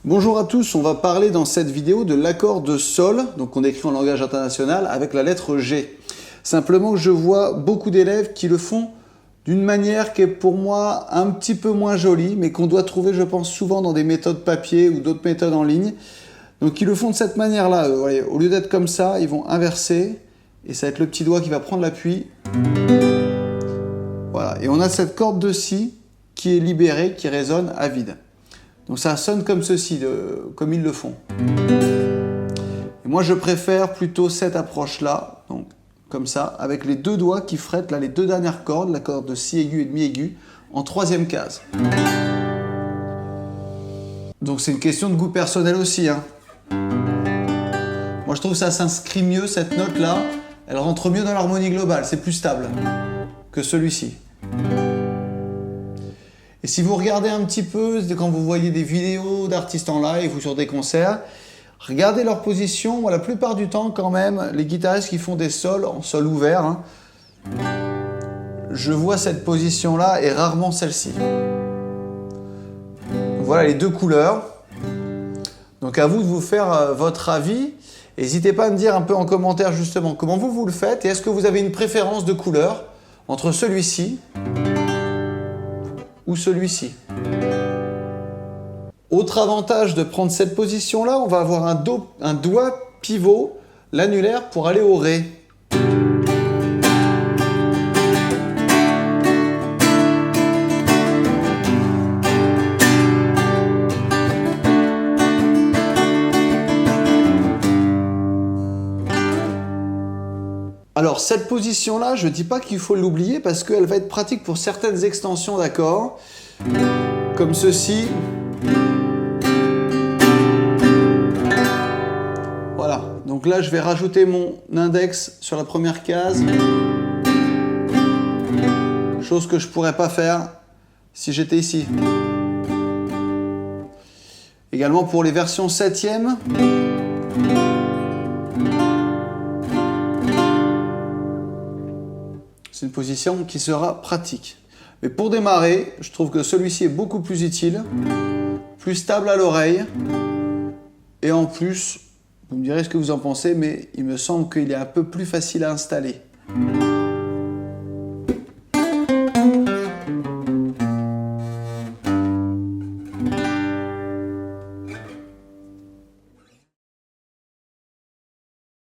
Bonjour à tous, on va parler dans cette vidéo de l'accord de sol, donc on écrit en langage international avec la lettre G. Simplement je vois beaucoup d'élèves qui le font d'une manière qui est pour moi un petit peu moins jolie, mais qu'on doit trouver je pense souvent dans des méthodes papier ou d'autres méthodes en ligne. Donc ils le font de cette manière-là, voyez, au lieu d'être comme ça, ils vont inverser, et ça va être le petit doigt qui va prendre l'appui. Voilà, et on a cette corde de Si qui est libérée, qui résonne à vide. Donc ça sonne comme ceci, comme ils le font. Et moi je préfère plutôt cette approche-là, donc comme ça, avec les deux doigts qui frettent là, les deux dernières cordes, la corde de Si aigu et de Mi aigu, en troisième case. Donc c'est une question de goût personnel aussi, hein. Moi je trouve que ça s'inscrit mieux, cette note-là, elle rentre mieux dans l'harmonie globale, c'est plus stable que celui-ci. Et si vous regardez un petit peu, quand vous voyez des vidéos d'artistes en live ou sur des concerts, regardez leur position. Moi, la plupart du temps, quand même, les guitaristes qui font des sols en sol ouvert, hein, je vois cette position-là et rarement celle-ci. Voilà les deux couleurs. Donc à vous de vous faire votre avis. N'hésitez pas à me dire un peu en commentaire justement comment vous le faites et est-ce que vous avez une préférence de couleur entre celui-ci ou celui-ci. Autre avantage de prendre cette position-là, on va avoir un doigt pivot, l'annulaire, pour aller au Ré. Alors cette position-là, je ne dis pas qu'il faut l'oublier parce qu'elle va être pratique pour certaines extensions d'accords, comme ceci. Voilà, donc là je vais rajouter mon index sur la première case, chose que je ne pourrais pas faire si j'étais ici. Également pour les versions 7e. C'est une position qui sera pratique. Mais pour démarrer, je trouve que celui-ci est beaucoup plus utile, plus stable à l'oreille, et en plus, vous me direz ce que vous en pensez, mais il me semble qu'il est un peu plus facile à installer.